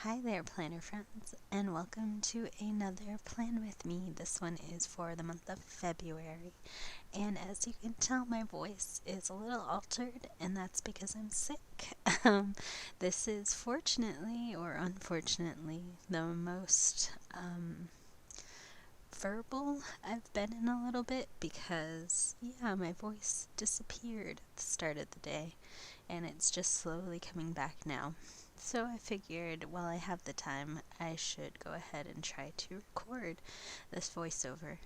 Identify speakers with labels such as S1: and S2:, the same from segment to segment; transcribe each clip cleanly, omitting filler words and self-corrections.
S1: Hi there, planner friends, and welcome to another Plan With Me. This one is for the month of February, and as you can tell, my voice is a little altered, and that's because I'm sick. This is fortunately or unfortunately the most verbal I've been in a little bit because, yeah, my voice disappeared at the start of the day, and it's just slowly coming back now. So I figured while I have the time, I should go ahead and try to record this voiceover.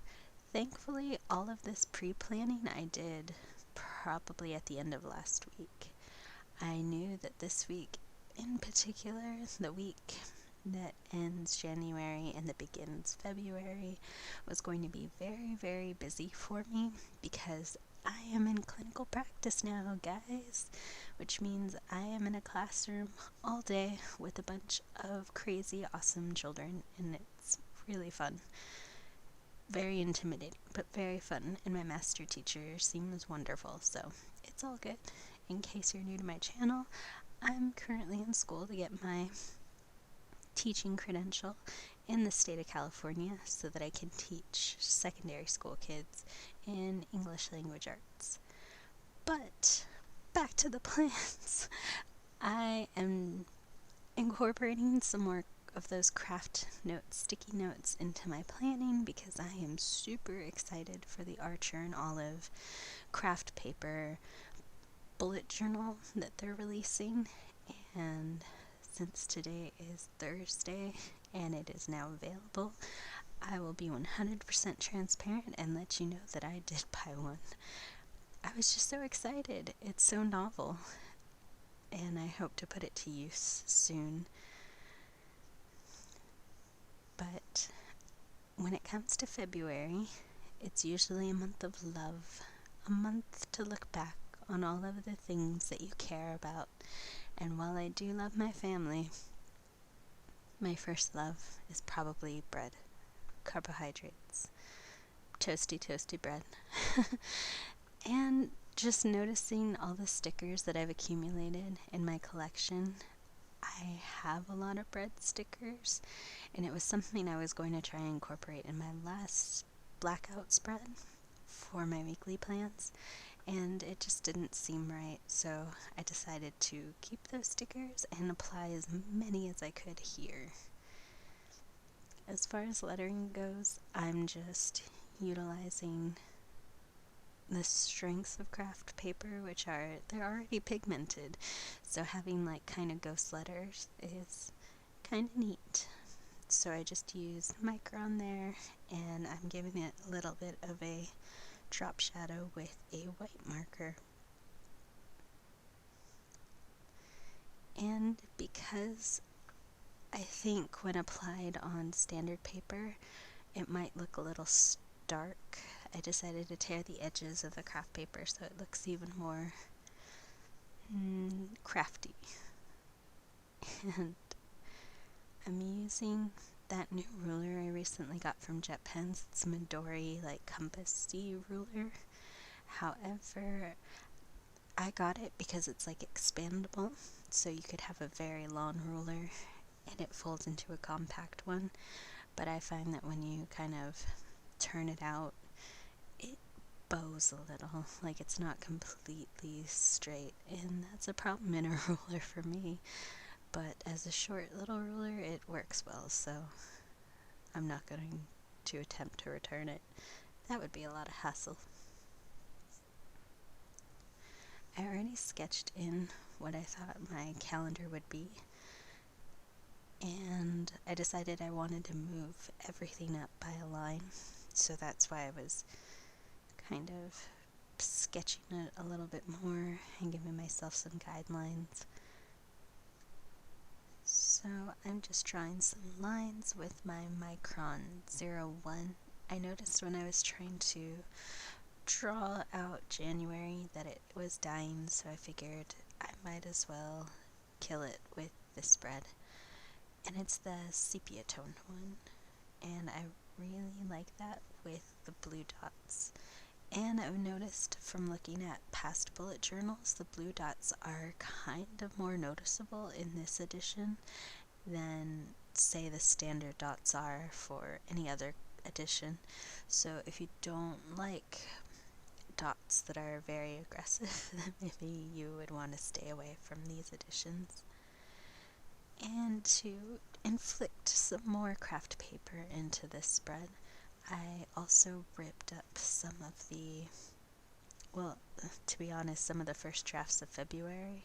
S1: Thankfully, all of this pre planning I did probably at the end of last week. I knew that this week, in particular, the week that ends January and that begins February, was going to be very, very busy for me because I am in clinical practice now, guys, which means I am in a classroom all day with a bunch of crazy, awesome children, and it's really fun. Very intimidating, but very fun, and my master teacher seems wonderful, so it's all good. In case you're new to my channel, I'm currently in school to get my teaching credential in the state of California so that I can teach secondary school kids in English language arts. But back to the plans. I am incorporating some more of those craft notes, sticky notes, into my planning because I am super excited for the Archer and Olive craft paper bullet journal that they're releasing. And since today is Thursday and it is now available, I will be 100% transparent and let you know that I did buy one. I was just so excited. It's so novel, and I hope to put it to use soon. But when it comes to February, it's usually a month of love, a month to look back on all of the things that you care about. And while I do love my family, my first love is probably bread, carbohydrates, toasty, toasty bread. And just noticing all the stickers that I've accumulated in my collection. I have a lot of bread stickers, and it was something I was going to try and incorporate in my last blackout spread for my weekly plans, and it just didn't seem right, so I decided to keep those stickers and apply as many as I could here. As far as lettering goes, I'm just utilizing the strengths of craft paper, which they're already pigmented, so having like kind of ghost letters is kind of neat. So I just use micron there, and I'm giving it a little bit of a drop shadow with a white marker. And because I think when applied on standard paper it might look a little stark, I decided to tear the edges of the craft paper so it looks even more crafty. And I'm using that new ruler I recently got from Jet Pens. It's a Midori like compass-y ruler. However, I got it because it's like expandable, so you could have a very long ruler and it folds into a compact one. But I find that when you kind of turn it out, it bows a little, like it's not completely straight, and that's a problem in a ruler for me. But as a short little ruler, it works well, so I'm not going to attempt to return it. That would be a lot of hassle. I already sketched in what I thought my calendar would be, and I decided I wanted to move everything up by a line, so that's why I was kind of sketching it a little bit more and giving myself some guidelines. So I'm just drawing some lines with my Micron 01. I noticed when I was trying to draw out January that it was dying, so I figured I might as well kill it with this spread. And it's the sepia toned one, and I really like that with the blue dots. And I've noticed from looking at past bullet journals, the blue dots are kind of more noticeable in this edition, than, say, the standard dots are for any other edition. So if you don't like dots that are very aggressive, then maybe you would want to stay away from these editions. And to inflict some more craft paper into this spread, I also ripped up some of the, well, to be honest, some of the first drafts of February,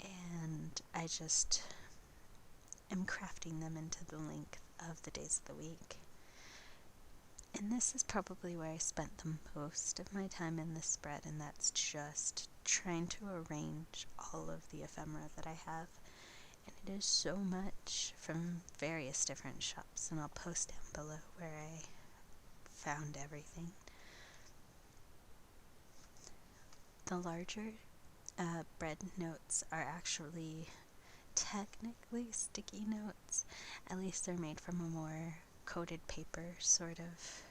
S1: and I just am crafting them into the length of the days of the week. And this is probably where I spent the most of my time in this spread, and that's just trying to arrange all of the ephemera that I have. And it is so much from various different shops, and I'll post down below where I found everything. The larger bread notes are actually technically sticky notes. At least they're made from a more coated paper sort of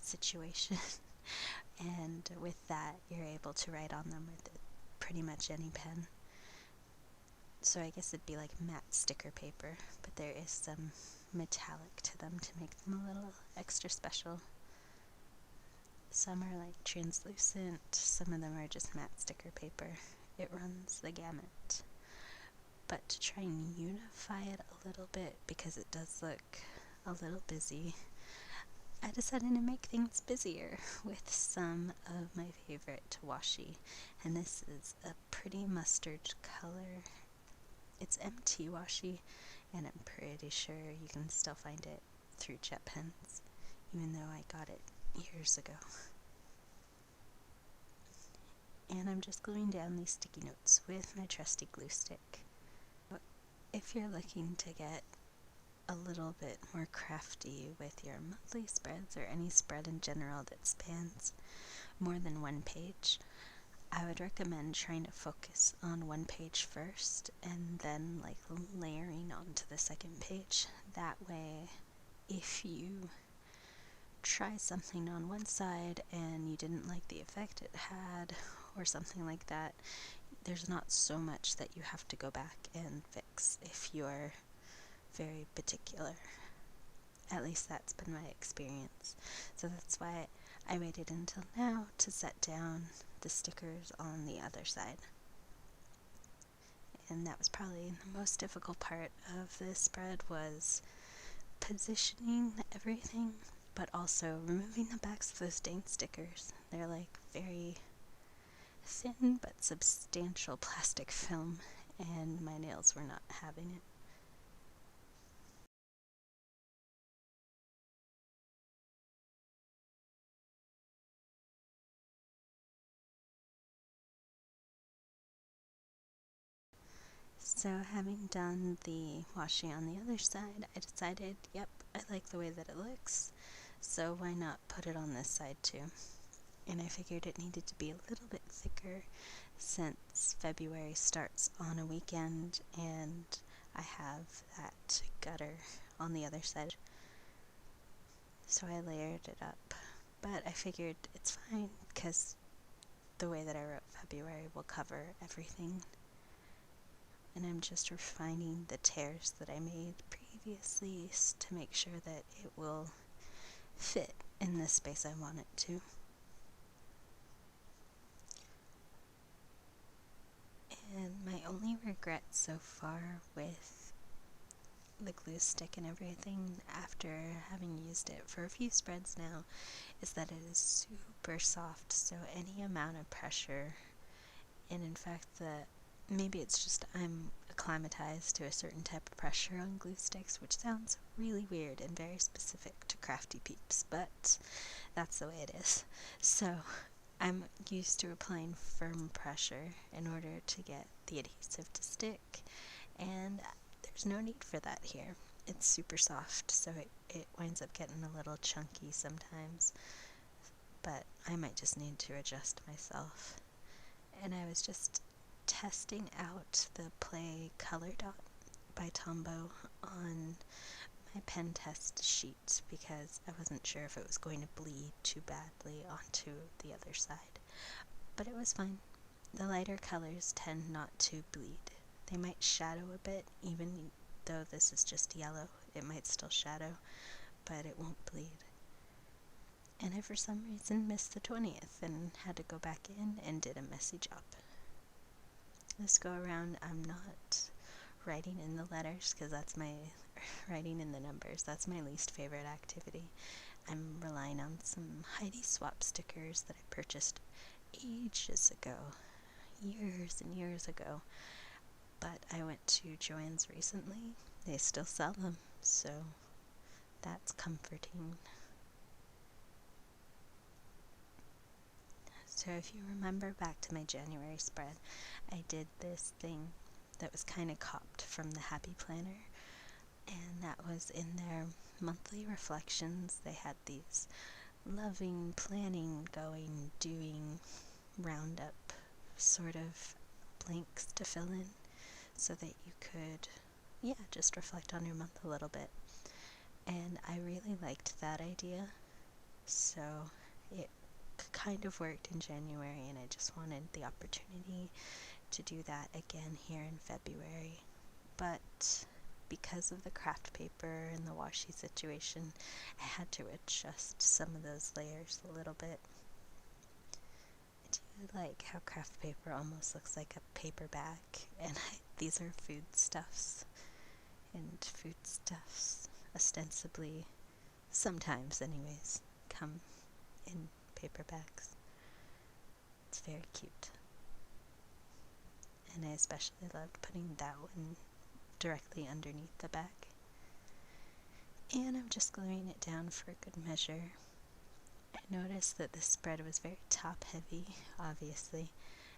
S1: situation. And with that, you're able to write on them with pretty much any pen. So I guess it'd be like matte sticker paper, but there is some metallic to them to make them a little extra special. Some are like translucent, some of them are just matte sticker paper. It runs the gamut. But to try and unify it a little bit, because it does look a little busy, I decided to make things busier with some of my favorite washi. And this is a pretty mustard color. It's MT washi, and I'm pretty sure you can still find it through JetPens, even though I got it years ago. And I'm just gluing down these sticky notes with my trusty glue stick. If you're looking to get a little bit more crafty with your monthly spreads or any spread in general that spans more than one page, I would recommend trying to focus on one page first and then like layering onto the second page. That way, if you try something on one side and you didn't like the effect it had or something like that, there's not so much that you have to go back and fix if you're very particular. At least that's been my experience. So that's why I waited until now to set down the stickers on the other side. And that was probably the most difficult part of this spread, was positioning everything, but also removing the backs of those dang stickers. They're like very thin but substantial plastic film, and my nails were not having it. So having done the washi on the other side, I decided, yep, I like the way that it looks, so why not put it on this side too? And I figured it needed to be a little bit thicker since February starts on a weekend and I have that gutter on the other side. So I layered it up, but I figured it's fine because the way that I wrote February will cover everything. And I'm just refining the tears that I made previously to make sure that it will fit in the space I want it to. And my only regret so far with the glue stick and everything, after having used it for a few spreads now, is that it is super soft, so any amount of pressure, and in fact maybe it's just I'm acclimatized to a certain type of pressure on glue sticks, which sounds really weird and very specific to crafty peeps, but that's the way it is. So I'm used to applying firm pressure in order to get the adhesive to stick, and there's no need for that here. It's super soft, so it winds up getting a little chunky sometimes, but I might just need to adjust myself. And I was just testing out the Play Color Dot by Tombow on my pen test sheet because I wasn't sure if it was going to bleed too badly onto the other side. But it was fine. The lighter colors tend not to bleed, They might shadow a bit, even though this is just yellow. It might still shadow, but it won't bleed. And I, for some reason, missed the 20th and had to go back in and did a messy job. This go around, I'm not writing in the letters because that's my writing in the numbers. That's my least favorite activity. I'm relying on some Heidi Swap stickers that I purchased ages ago, years and years ago. But I went to Joann's recently. They still sell them, so that's comforting. So if you remember back to my January spread, I did this thing that was kind of copied from the Happy Planner, and that was in their monthly reflections. They had these loving, planning, going, doing, roundup sort of blanks to fill in so that you could, just reflect on your month a little bit. And I really liked that idea, so it kind of worked in January, and I just wanted the opportunity to do that again here in February. But because of the craft paper and the washi situation, I had to adjust some of those layers a little bit. I do like how craft paper almost looks like a paper bag, and these are foodstuffs, and foodstuffs ostensibly, sometimes anyways, come in paper bags. It's very cute. And I especially loved putting that one directly underneath the bag. And I'm just gluing it down for good measure. I noticed that this spread was very top heavy, obviously,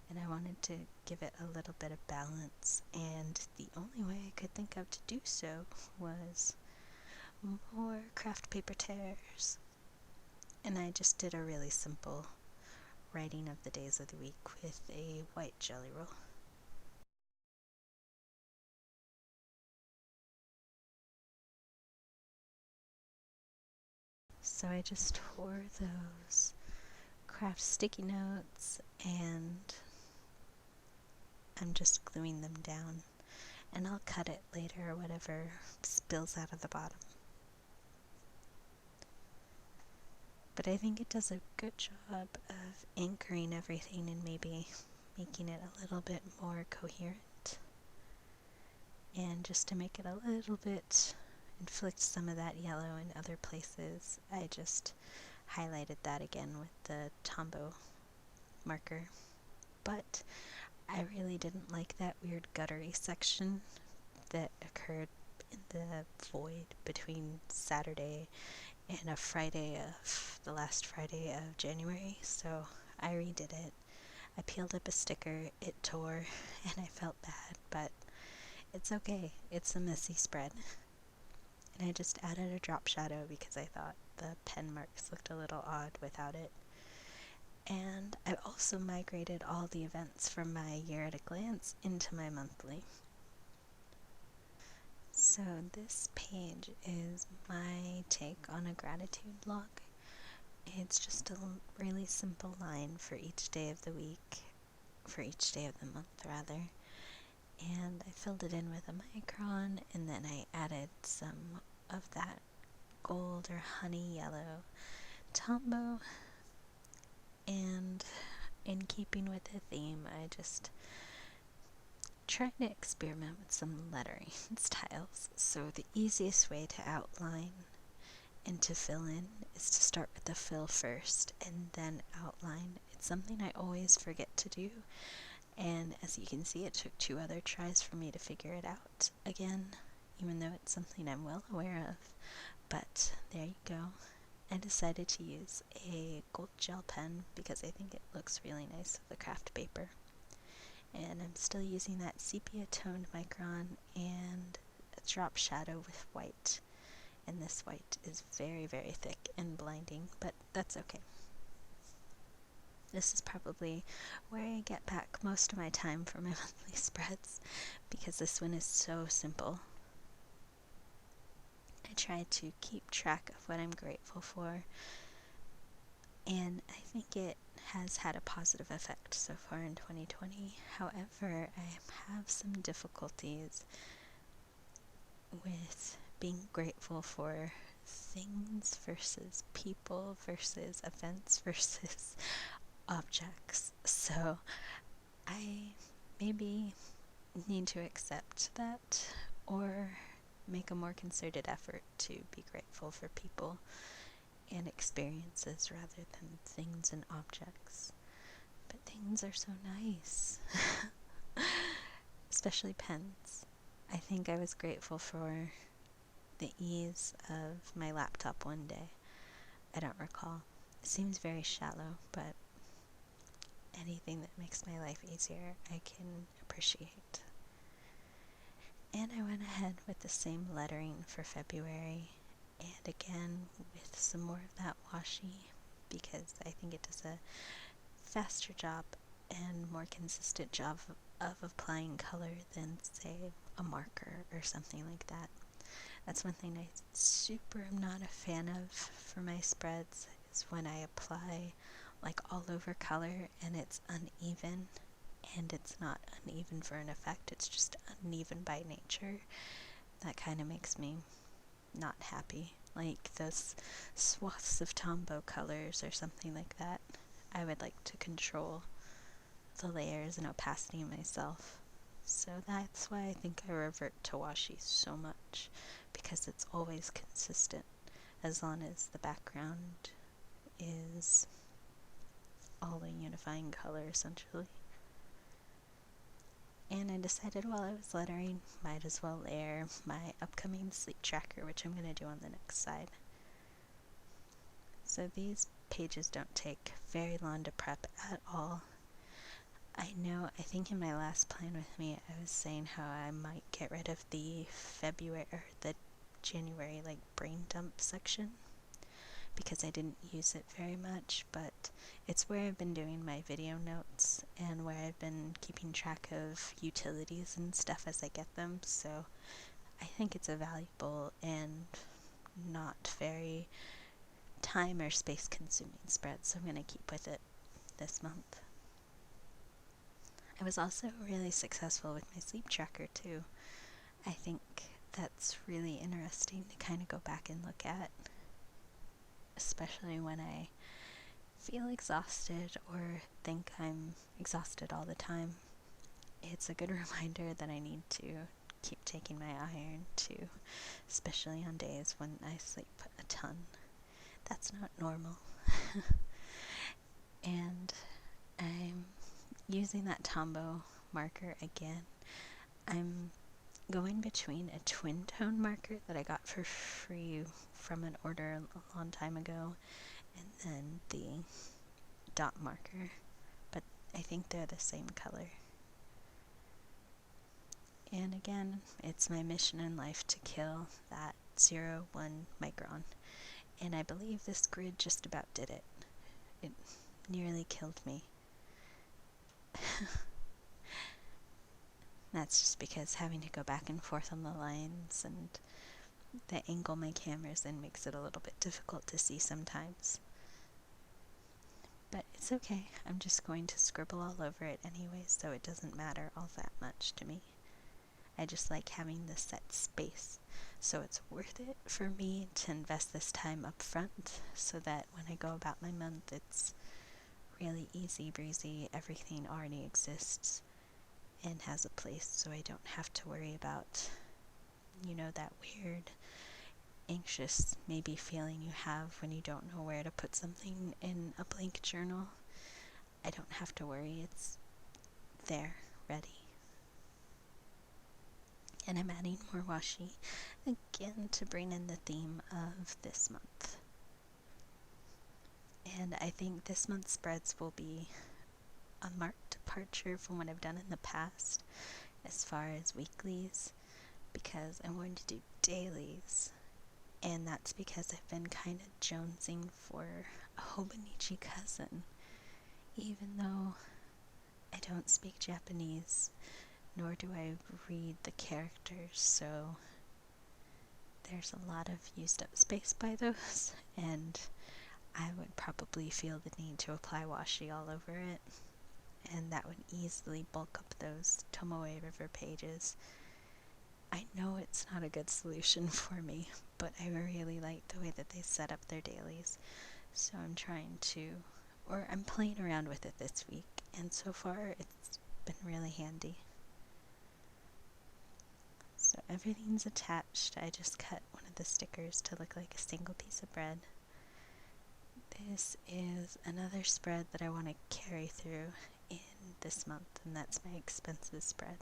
S1: and I wanted to give it a little bit of balance, and the only way I could think of to do so was more craft paper tears. And I just did a really simple writing of the days of the week with a white jelly roll. So I just tore those craft sticky notes and I'm just gluing them down, and I'll cut it later or whatever spills out of the bottom. But I think it does a good job of anchoring everything and maybe making it a little bit more coherent. And just to make it a little bit, inflict some of that yellow in other places, I just highlighted that again with the Tombow marker. But I really didn't like that weird guttery section that occurred in the void between Saturday and a Friday of the last Friday of January, so I redid it. I peeled up a sticker, it tore, and I felt bad, but it's okay. It's a messy spread. And I just added a drop shadow because I thought the pen marks looked a little odd without it. And I also migrated all the events from my year at a glance into my monthly. So this page is my take on a gratitude log. It's just a really simple line for each day of the week, for each day of the month rather. And I filled it in with a micron, and then I added some of that gold or honey yellow Tombow. And in keeping with the theme, I just tried to experiment with some lettering styles. So the easiest way to outline and to fill in is to start with the fill first and then outline. It's something I always forget to do, and as you can see, it took 2 other tries for me to figure it out again, even though it's something I'm well aware of. But there you go. I decided to use a gold gel pen because I think it looks really nice with the craft paper. And I'm still using that sepia toned micron and a drop shadow with white. And this white is very, very thick and blinding, but that's okay. This is probably where I get back most of my time for my monthly spreads, because this one is so simple. I try to keep track of what I'm grateful for, and I think it has had a positive effect so far in 2020. However, I have some difficulties with being grateful for things versus people versus events versus objects. So I maybe need to accept that or make a more concerted effort to be grateful for people and experiences rather than things and objects. But things are so nice, especially pens. I think I was grateful for the ease of my laptop one day. I don't recall. It seems very shallow, but anything that makes my life easier, I can appreciate. And I went ahead with the same lettering for February, and again with some more of that washi, because I think it does a faster job and more consistent job of applying color than, say, a marker or something like that. That's one thing I super am not a fan of for my spreads, is when I apply like all over color and it's uneven, and it's not uneven for an effect, it's just uneven by nature. That kind of makes me not happy. Like those swaths of Tombow colors or something like that. I would like to control the layers and opacity myself. So that's why I think I revert to washi so much, because it's always consistent as long as the background is all a unifying color essentially. And I decided while I was lettering, might as well layer my upcoming sleep tracker, which I'm going to do on the next side. So these pages don't take very long to prep at all. I know, I think in my last plan with me, I was saying how I might get rid of the February or the January like brain dump section, because I didn't use it very much, but it's where I've been doing my video notes and where I've been keeping track of utilities and stuff as I get them, so I think it's a valuable and not very time or space consuming spread, so I'm going to keep with it this month. I was also really successful with my sleep tracker too. I think that's really interesting to kind of go back and look at, especially when I feel exhausted or think I'm exhausted all the time. It's a good reminder that I need to keep taking my iron too, especially on days when I sleep a ton. That's not normal. And I'm using that Tombow marker again. I'm going between a twin tone marker that I got for free from an order a long time ago, and then the dot marker, but I think they're the same color. And again, it's my mission in life to kill that 0.1 micron, and I believe this grid just about did it. It nearly killed me. That's just because having to go back and forth on the lines and the angle my camera's in makes it a little bit difficult to see sometimes. But it's okay, I'm just going to scribble all over it anyway, so it doesn't matter all that much to me. I just like having the set space, so it's worth it for me to invest this time up front, so that when I go about my month, it's really easy breezy, everything already exists and has a place, so I don't have to worry about, that weird, anxious, maybe feeling you have when you don't know where to put something in a blank journal. I don't have to worry, it's there, ready. And I'm adding more washi, again, to bring in the theme of this month. And I think this month's spreads will be a marked departure from what I've done in the past as far as weeklies, because I'm going to do dailies, and that's because I've been kind of jonesing for a Hobonichi cousin, even though I don't speak Japanese, nor do I read the characters, so there's a lot of used up space by those, and I would probably feel the need to apply washi all over it, and that would easily bulk up those Tombow River pages. I know it's not a good solution for me, but I really like the way that they set up their dailies, so I'm playing around with it this week, and so far it's been really handy. So everything's attached. I just cut one of the stickers to look like a single piece of bread. This is another spread that I want to carry through in this month, and that's my expenses spread.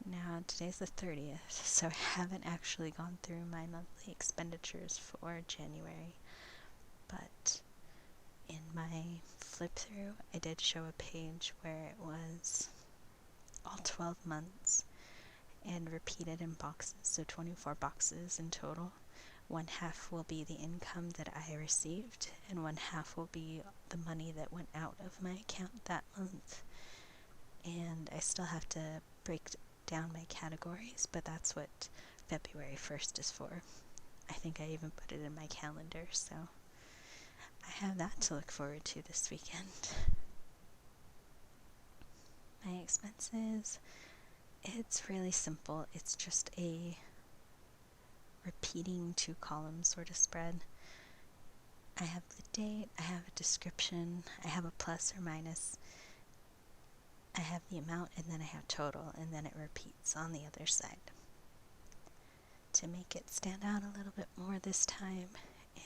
S1: Now, today's the 30th, so I haven't actually gone through my monthly expenditures for January, but in my flip through, I did show a page where it was all 12 months and repeated in boxes, so 24 boxes in total. One half will be the income that I received, and one half will be the money that went out of my account that month. And I still have to break down my categories, but that's what February 1st is for. I think I even put it in my calendar, so I have that to look forward to this weekend. My expenses, it's really simple. It's just a repeating 2-column sort of spread. I have the date, I have a description, I have a plus or minus, I have the amount, and then I have total, and then it repeats on the other side. To make it stand out a little bit more this time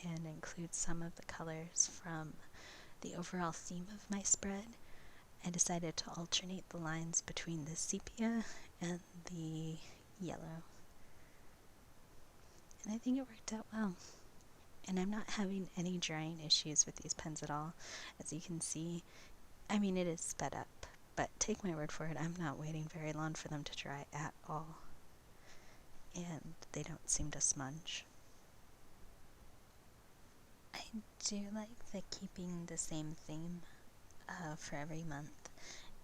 S1: and include some of the colors from the overall theme of my spread, I decided to alternate the lines between the sepia and the yellow. And I think it worked out well. And I'm not having any drying issues with these pens at all. As you can see, I mean, it is sped up, but take my word for it, I'm not waiting very long for them to dry at all. And they don't seem to smudge. I do like the keeping the same theme for every month,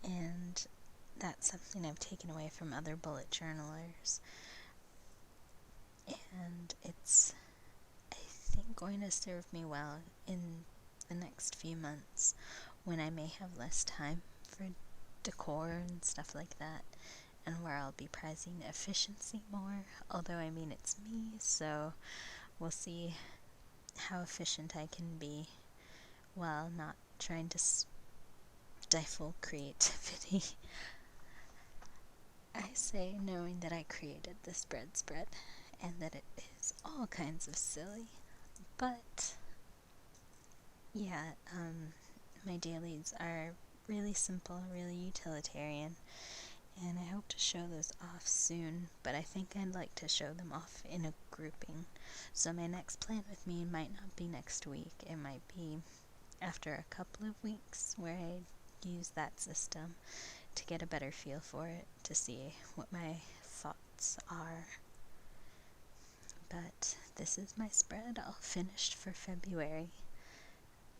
S1: and that's something I've taken away from other bullet journalers. And it's, I think, going to serve me well in the next few months when I may have less time for decor and stuff like that, and where I'll be prizing efficiency more, although I mean it's me, so we'll see how efficient I can be while not trying to stifle creativity. I say knowing that I created the spread and that it is all kinds of silly, but yeah, my dailies are really simple, really utilitarian, and I hope to show those off soon, but I think I'd like to show them off in a grouping. So my next plan with me might not be next week, it might be after a couple of weeks where I use that system to get a better feel for it, to see what my thoughts are. But this is my spread all finished for February,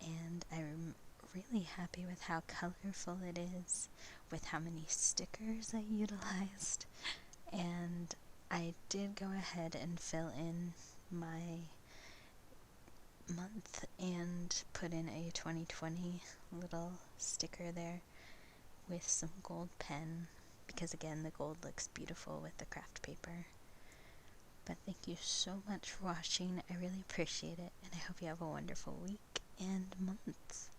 S1: and I'm really happy with how colorful it is, with how many stickers I utilized, and I did go ahead and fill in my month and put in a 2020 little sticker there with some gold pen, because again, the gold looks beautiful with the craft paper. But thank you so much for watching. I really appreciate it, and I hope you have a wonderful week and month.